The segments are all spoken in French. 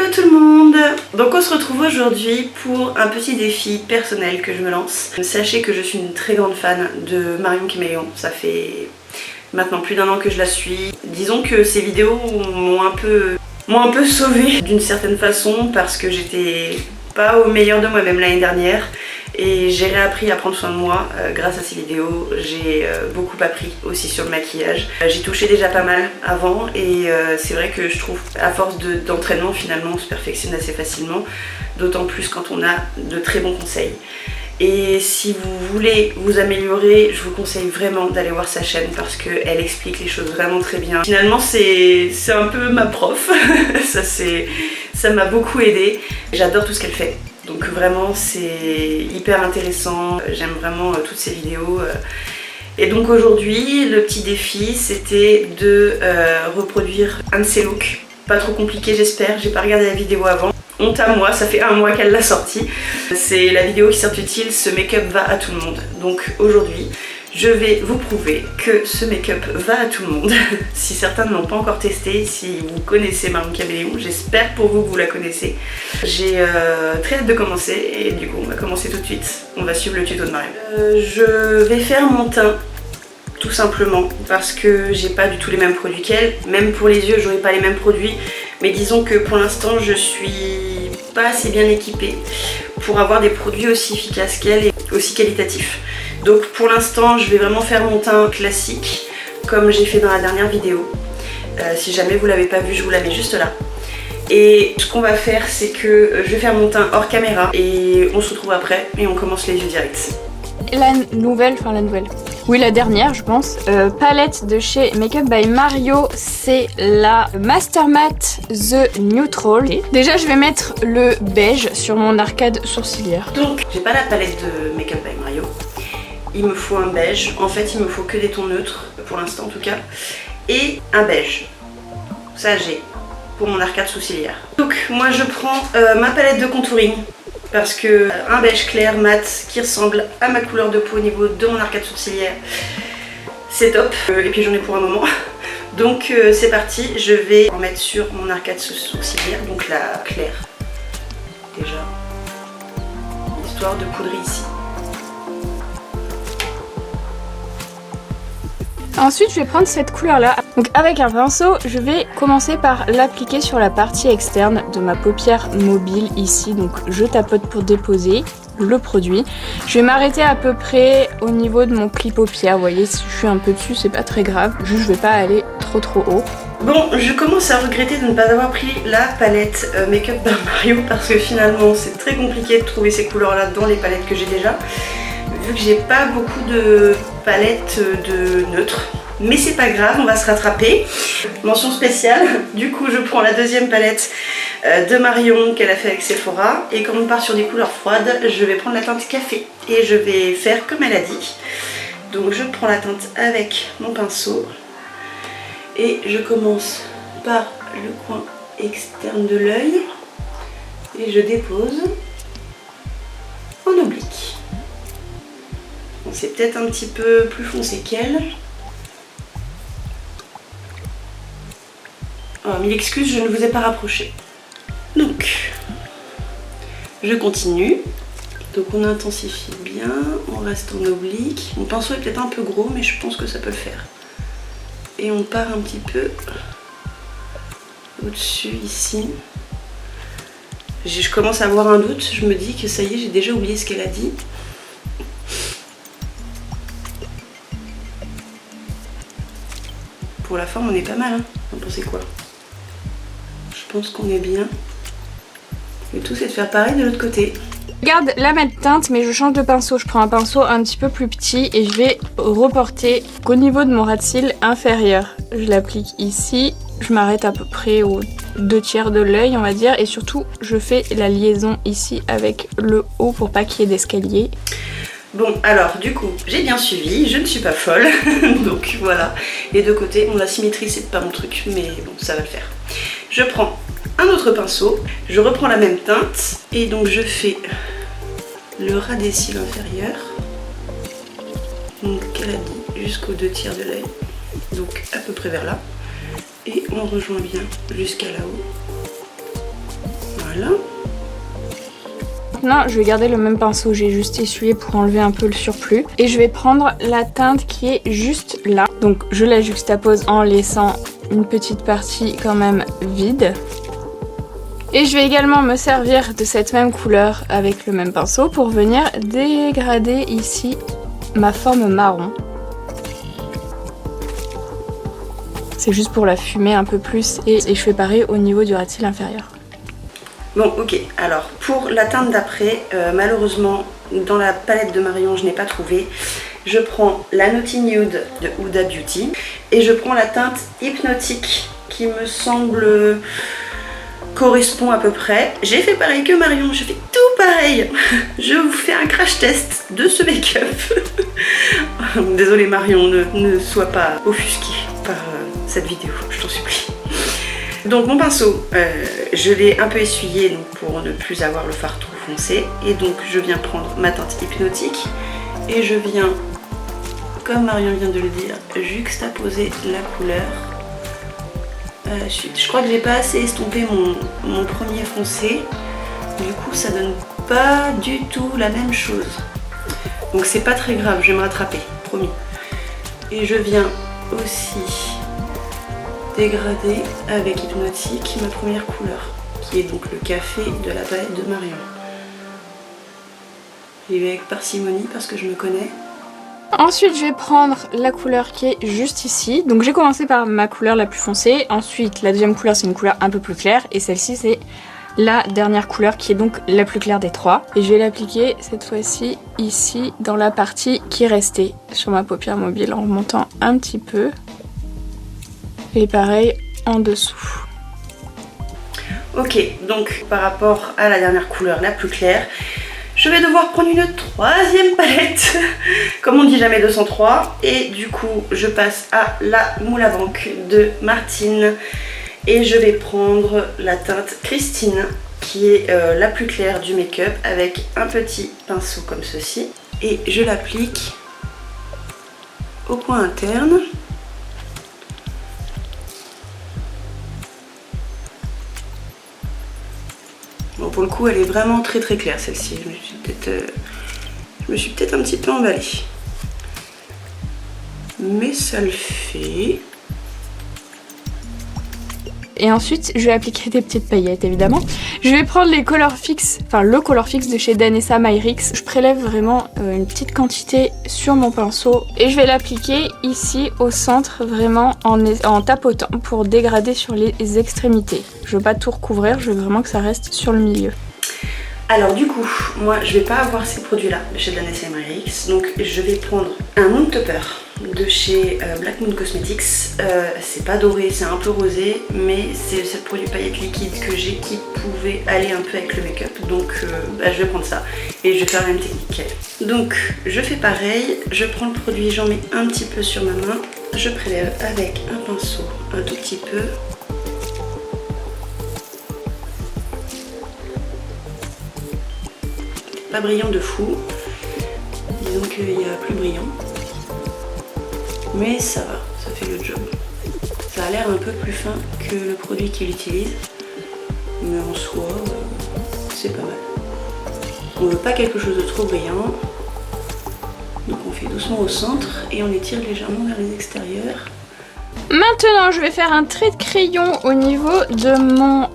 Hello tout le monde! Donc on se retrouve aujourd'hui pour un petit défi personnel que je me lance. Sachez que je suis une très grande fan de Marion Caméléon, ça fait maintenant plus d'1 an que je la suis. Disons que ces vidéos m'ont un peu sauvée d'une certaine façon parce que j'étais pas au meilleur de moi-même l'année dernière. Et j'ai réappris à prendre soin de moi grâce à ces vidéos. J'ai beaucoup appris aussi sur le maquillage. J'ai touché déjà pas mal avant et c'est vrai que je trouve à force d'entraînement finalement on se perfectionne assez facilement. D'autant plus quand on a de très bons conseils. Et si vous voulez vous améliorer, je vous conseille vraiment d'aller voir sa chaîne parce qu'elle explique les choses vraiment très bien. Finalement c'est un peu ma prof, ça m'a beaucoup aidée. J'adore tout ce qu'elle fait. Donc vraiment c'est hyper intéressant, j'aime vraiment toutes ces vidéos. Et donc aujourd'hui le petit défi c'était de reproduire un de ces looks. Pas trop compliqué j'espère, j'ai pas regardé la vidéo avant. Honte à moi, ça fait 1 mois qu'elle l'a sortie. C'est la vidéo qui s'intitule Ce make-up va à tout le monde. Donc aujourd'hui je vais vous prouver que ce make-up va à tout le monde. Si certains ne l'ont pas encore testé, si vous connaissez Marion Caméléon, j'espère pour vous que vous la connaissez. J'ai très hâte de commencer et du coup on va commencer tout de suite. On va suivre le tuto de Marion. Je vais faire mon teint tout simplement parce que j'ai pas du tout les mêmes produits qu'elle. Même pour les yeux j'aurai pas les mêmes produits. Mais disons que pour l'instant je suis pas assez bien équipée pour avoir des produits aussi efficaces qu'elle et aussi qualitatifs. Donc pour l'instant je vais vraiment faire mon teint classique comme j'ai fait dans la dernière vidéo. Si jamais vous l'avez pas vu, je vous la mets juste là. Et ce qu'on va faire c'est que je vais faire mon teint hors caméra et on se retrouve après et on commence les yeux directs. La nouvelle, oui la dernière je pense, palette de chez Makeup by Mario, c'est la Master Matte The Neutral. Déjà je vais mettre le beige sur mon arcade sourcilière. Donc j'ai pas la palette de Makeup by Mario. Il me faut un beige, en fait il me faut que des tons neutres, pour l'instant en tout cas, et un beige. Ça j'ai, pour mon arcade sourcilière. Donc moi je prends ma palette de contouring, parce que un beige clair mat qui ressemble à ma couleur de peau au niveau de mon arcade sourcilière, c'est top. Et puis j'en ai pour un moment. Donc c'est parti, je vais en mettre sur mon arcade sourcilière, donc la claire, déjà, histoire de poudrer ici. Ensuite je vais prendre cette couleur là, donc avec un pinceau je vais commencer par l'appliquer sur la partie externe de ma paupière mobile ici, donc je tapote pour déposer le produit. Je vais m'arrêter à peu près au niveau de mon pli paupière, vous voyez si je suis un peu dessus c'est pas très grave, juste je vais pas aller trop haut. Bon, je commence à regretter de ne pas avoir pris la palette Makeup by Mario parce que finalement c'est très compliqué de trouver ces couleurs là dans les palettes que j'ai déjà. Vu que j'ai pas beaucoup de palettes de neutres. Mais c'est pas grave, on va se rattraper. Mention spéciale, du coup je prends la deuxième palette de Marion qu'elle a fait avec Sephora. Et comme on part sur des couleurs froides, je vais prendre la teinte café. Et je vais faire comme elle a dit. Donc je prends la teinte avec mon pinceau. Et je commence par le coin externe de l'œil. Et je dépose en oblique. C'est peut-être un petit peu plus foncé qu'elle. Oh, mille excuses, je ne vous ai pas rapproché. Donc, je continue. Donc on intensifie bien, on reste en oblique. Mon pinceau est peut-être un peu gros, mais je pense que ça peut le faire. Et on part un petit peu au-dessus ici. Je commence à avoir un doute, je me dis que ça y est, j'ai déjà oublié ce qu'elle a dit. Pour la forme on est pas mal, hein. Vous pensez quoi? Je pense qu'on est bien. Le tout c'est de faire pareil de l'autre côté. Je garde la même teinte mais je change de pinceau, je prends un pinceau un petit peu plus petit et je vais reporter au niveau de mon ras de cils inférieur. Je l'applique ici, je m'arrête à peu près aux 2/3 de l'œil on va dire et surtout je fais la liaison ici avec le haut pour pas qu'il y ait d'escalier. Bon alors du coup j'ai bien suivi, je ne suis pas folle, donc voilà, les deux côtés, bon la symétrie c'est pas mon truc mais bon ça va le faire. Je prends un autre pinceau, je reprends la même teinte et donc je fais le ras des cils inférieurs, donc elle a dit jusqu'aux 2/3 de l'œil, donc à peu près vers là, et on rejoint bien jusqu'à là-haut. Voilà. Maintenant, je vais garder le même pinceau, j'ai juste essuyé pour enlever un peu le surplus. Et je vais prendre la teinte qui est juste là. Donc je la juxtapose en laissant une petite partie quand même vide. Et je vais également me servir de cette même couleur avec le même pinceau pour venir dégrader ici ma forme marron. C'est juste pour la fumer un peu plus et je fais pareil au niveau du ras-de-cils inférieur. Bon, ok, alors pour la teinte d'après, malheureusement dans la palette de Marion je n'ai pas trouvé. Je prends la Naughty Nude de Huda Beauty et je prends la teinte Hypnotique qui me semble correspond à peu près. J'ai fait pareil que Marion, je fais tout pareil. Je vous fais un crash test de ce make-up. Désolée Marion, ne sois pas offusquée par cette vidéo, je t'en supplie. Donc mon pinceau, je l'ai un peu essuyé donc pour ne plus avoir le fard trop foncé. Et donc je viens prendre ma teinte Hypnotique et je viens, comme Marion vient de le dire, juxtaposer la couleur à la suite. Je crois que j'ai pas assez estompé mon premier foncé. Du coup ça donne pas du tout la même chose. Donc c'est pas très grave, je vais me rattraper, promis. Et je viens aussi dégrader avec Hypnotique ma première couleur, qui est donc le café de la palette de Marion. J'y vais avec parcimonie parce que je me connais. Ensuite je vais prendre la couleur qui est juste ici. Donc j'ai commencé par ma couleur la plus foncée. Ensuite la deuxième couleur c'est une couleur un peu plus claire. Et celle-ci c'est la dernière couleur qui est donc la plus claire des trois. Et je vais l'appliquer cette fois-ci ici dans la partie qui restait sur ma paupière mobile en remontant un petit peu. Et pareil en dessous. Ok, donc par rapport à la dernière couleur la plus claire, je vais devoir prendre une troisième palette, comme on dit jamais 203. Et du coup, je passe à la Moule à Banque de Martine. Et je vais prendre la teinte Christine, qui est la plus claire du make-up, avec un petit pinceau comme ceci. Et je l'applique au coin interne. Bon, pour le coup, elle est vraiment très très claire celle-ci. Je me suis peut-être un petit peu emballée. Mais ça le fait. Et ensuite, je vais appliquer des petites paillettes évidemment. Je vais prendre les Color Fix, enfin le Color Fix de chez Danessa Myrix. Je prélève vraiment une petite quantité sur mon pinceau et je vais l'appliquer ici au centre vraiment en tapotant pour dégrader sur les extrémités. Je veux pas tout recouvrir, je veux vraiment que ça reste sur le milieu. Alors du coup, moi je vais pas avoir ces produits là de chez Danessa Myrix, donc je vais prendre un Moon Topper de chez Black Moon Cosmetics. C'est pas doré, c'est un peu rosé, mais c'est le produit paillettes liquide que j'ai qui pouvait aller un peu avec le make-up, donc je vais prendre ça et je vais faire la même technique qu'elle. Donc je fais pareil, je prends le produit, j'en mets un petit peu sur ma main, je prélève avec un pinceau un tout petit peu. Pas brillant de fou, disons qu'il y a plus brillant, mais ça va, ça fait le job. Ça a l'air un peu plus fin que le produit qu'il utilise, mais en soi c'est pas mal. On veut pas quelque chose de trop brillant, donc on fait doucement au centre et on étire légèrement vers les extérieurs. Maintenant, je vais faire un trait de crayon au niveau de mon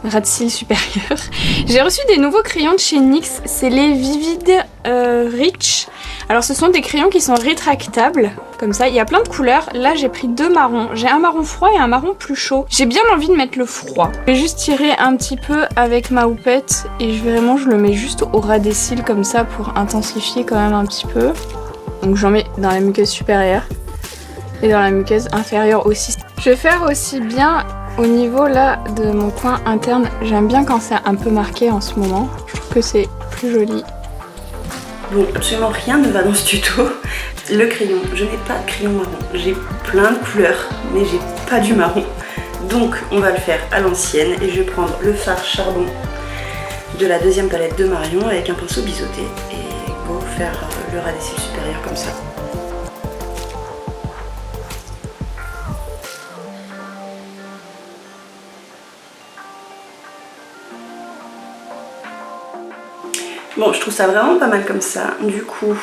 ras-de-cils supérieur. J'ai reçu des nouveaux crayons de chez NYX, c'est les Vivid Rich. Alors ce sont des crayons qui sont rétractables, comme ça, il y a plein de couleurs. Là j'ai pris deux marrons, j'ai un marron froid et un marron plus chaud. J'ai bien envie de mettre le froid. Je vais juste tirer un petit peu avec ma houppette et je le mets juste au ras des cils comme ça pour intensifier quand même un petit peu. Donc j'en mets dans la muqueuse supérieure. Et dans la muqueuse inférieure aussi. Je vais faire aussi bien au niveau là de mon coin interne. J'aime bien quand c'est un peu marqué en ce moment. Je trouve que c'est plus joli. Bon, absolument rien ne va dans ce tuto. Le crayon, je n'ai pas de crayon marron. J'ai plein de couleurs, mais j'ai pas du marron. Donc on va le faire à l'ancienne et je vais prendre le fard charbon de la deuxième palette de Marion avec un pinceau biseauté et go faire le ras des cils supérieur comme ça. Bon, je trouve ça vraiment pas mal comme ça. Du coup,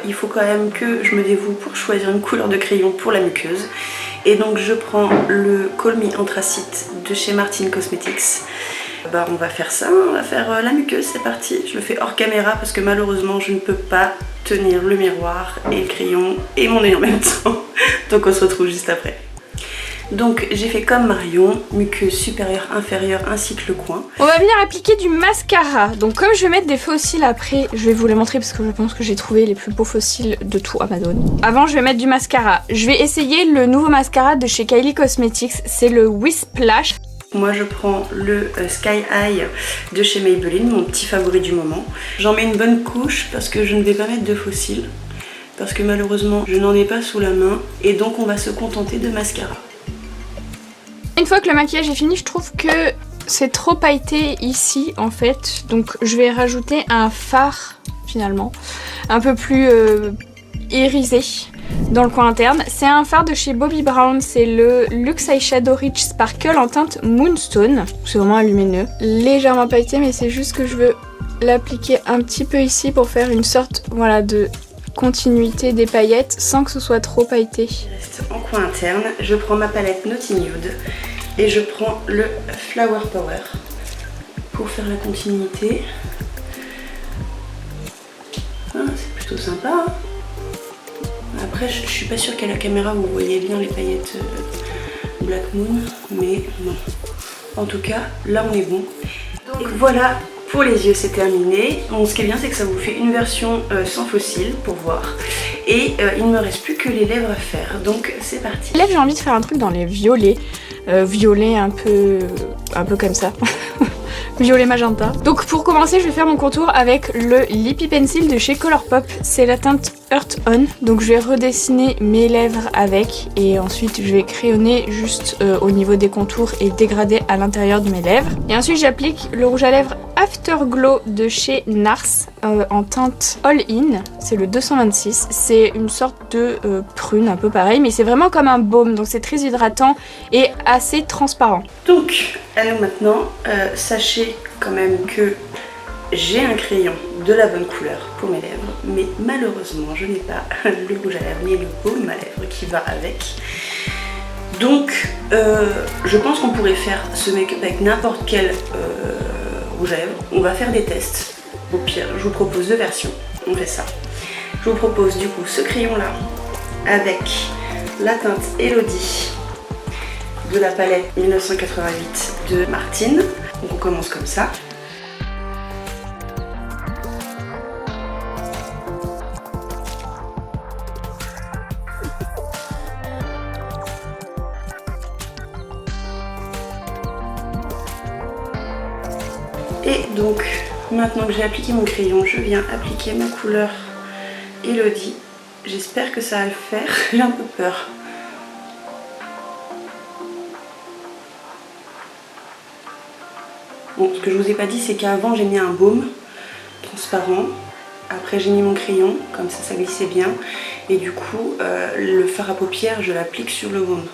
il faut quand même que je me dévoue pour choisir une couleur de crayon pour la muqueuse. Et donc je prends le Call Me Anthracite de chez Martin Cosmetics. Bah on va faire ça, on va faire la muqueuse, c'est parti. Je le fais hors caméra parce que malheureusement je ne peux pas tenir le miroir et le crayon et mon œil en même temps. Donc on se retrouve juste après. Donc j'ai fait comme Marion, muqueuse supérieure, inférieure ainsi que le coin. On va venir appliquer du mascara. Donc comme je vais mettre des faux cils après, je vais vous les montrer parce que je pense que j'ai trouvé les plus beaux faux cils de tout Amazon. Avant je vais mettre du mascara. Je vais essayer le nouveau mascara de chez Kylie Cosmetics, c'est le Whisplash. Moi je prends le Sky High de chez Maybelline, mon petit favori du moment. J'en mets une bonne couche parce que je ne vais pas mettre de faux cils. Parce que malheureusement je n'en ai pas sous la main et donc on va se contenter de mascara. Une fois que le maquillage est fini, je trouve que c'est trop pailleté ici en fait. Donc je vais rajouter un fard finalement, un peu plus irisé dans le coin interne. C'est un fard de chez Bobbi Brown, c'est le Luxe Eyeshadow Rich Sparkle en teinte Moonstone. C'est vraiment un lumineux, légèrement pailleté mais c'est juste que je veux l'appliquer un petit peu ici pour faire une sorte voilà, de continuité des paillettes sans que ce soit trop pailleté. Je reste en coin interne, je prends ma palette Naughty Nude et je prends le Flower Power pour faire la continuité. Ah, c'est plutôt sympa hein. Après je suis pas sûre qu'à la caméra vous voyez bien les paillettes Black Moon, mais non. En tout cas là on est bon. Donc voilà, pour les yeux c'est terminé. Bon, ce qui est bien c'est que ça vous fait une version sans faux cils pour voir. Et il ne me reste plus que les lèvres à faire, donc c'est parti. Les lèvres, j'ai envie de faire un truc dans les violets. Violet un peu comme ça. Violet magenta. Donc pour commencer je vais faire mon contour avec le Lippy Pencil de chez Colourpop. C'est la teinte Earth On. Donc je vais redessiner mes lèvres avec et ensuite je vais crayonner juste au niveau des contours et dégrader à l'intérieur de mes lèvres. Et ensuite j'applique le rouge à lèvres Afterglow de chez NARS en teinte All In. C'est le 226. C'est une sorte de prune un peu pareil mais c'est vraiment comme un baume. Donc c'est très hydratant et assez transparent. Donc allons maintenant, sachez quand même que j'ai un crayon de la bonne couleur pour mes lèvres, mais malheureusement je n'ai pas le rouge à lèvres ni le baume à lèvres qui va avec. Donc je pense qu'on pourrait faire ce make-up avec n'importe quel rouge à lèvres. On va faire des tests. Au pire, je vous propose deux versions. On fait ça. Je vous propose du coup ce crayon là avec la teinte Elodie de la palette 1988 de Martin. Donc on commence comme ça. Et donc maintenant que j'ai appliqué mon crayon, je viens appliquer ma couleur Elodie. J'espère que ça va le faire, j'ai un peu peur. Bon, ce que je vous ai pas dit, c'est qu'avant j'ai mis un baume transparent. Après j'ai mis mon crayon, comme ça glissait bien. Et du coup, le fard à paupières, je l'applique sur le baume.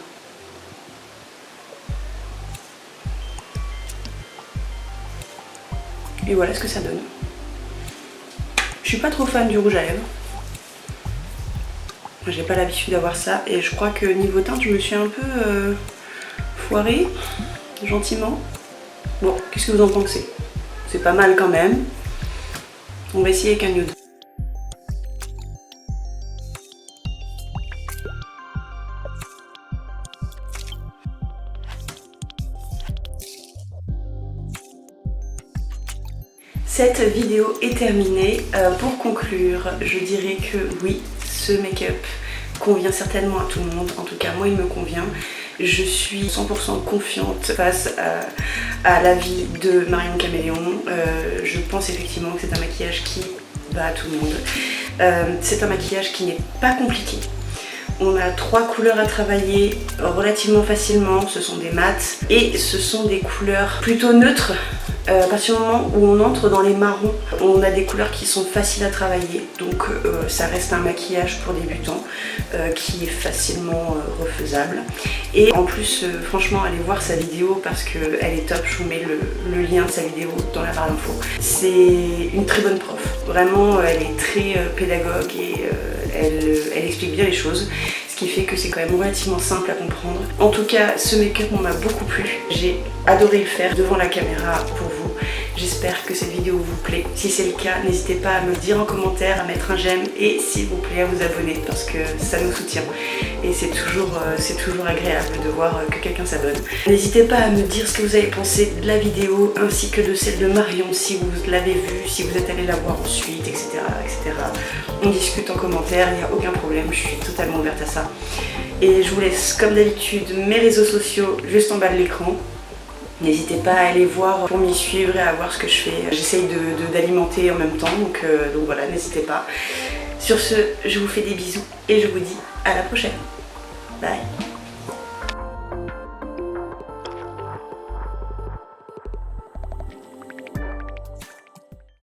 Et voilà ce que ça donne. Je suis pas trop fan du rouge à lèvres. J'ai pas l'habitude d'avoir ça. Et je crois que niveau teinte, je me suis un peu foirée, gentiment. Bon, qu'est-ce que vous en pensez? C'est pas mal quand même. On va essayer avec un nude. Cette vidéo est terminée. Pour conclure, je dirais que oui, ce make-up convient certainement à tout le monde. En tout cas, moi, il me convient. Je suis 100% confiante face à l'avis de Marion Caméléon. Je pense effectivement que c'est un maquillage qui va à tout le monde. C'est un maquillage qui n'est pas compliqué. On a 3 couleurs à travailler relativement facilement. Ce sont des mats et ce sont des couleurs plutôt neutres À partir du moment où on entre dans les marrons, on a des couleurs qui sont faciles à travailler, donc ça reste un maquillage pour débutants qui est facilement refaisable. Et en plus, franchement, allez voir sa vidéo parce qu'elle est top, je vous mets le lien de sa vidéo dans la barre d'infos. C'est une très bonne prof, vraiment elle est très pédagogue et elle explique bien les choses. Ce qui fait que c'est quand même relativement simple à comprendre. En tout cas, ce make-up m'a beaucoup plu. J'ai adoré le faire devant la caméra pour vous. J'espère que cette vidéo vous plaît. Si c'est le cas, n'hésitez pas à me le dire en commentaire, à mettre un j'aime et s'il vous plaît à vous abonner parce que ça nous soutient. Et c'est toujours agréable de voir que quelqu'un s'abonne. N'hésitez pas à me dire ce que vous avez pensé de la vidéo ainsi que de celle de Marion si vous l'avez vue, si vous êtes allé la voir ensuite, etc. etc. On discute en commentaire, il n'y a aucun problème, je suis totalement ouverte à ça. Et je vous laisse comme d'habitude mes réseaux sociaux juste en bas de l'écran. N'hésitez pas à aller voir pour m'y suivre et à voir ce que je fais. J'essaye d'alimenter en même temps, donc voilà, n'hésitez pas. Sur ce, je vous fais des bisous et je vous dis à la prochaine. Bye.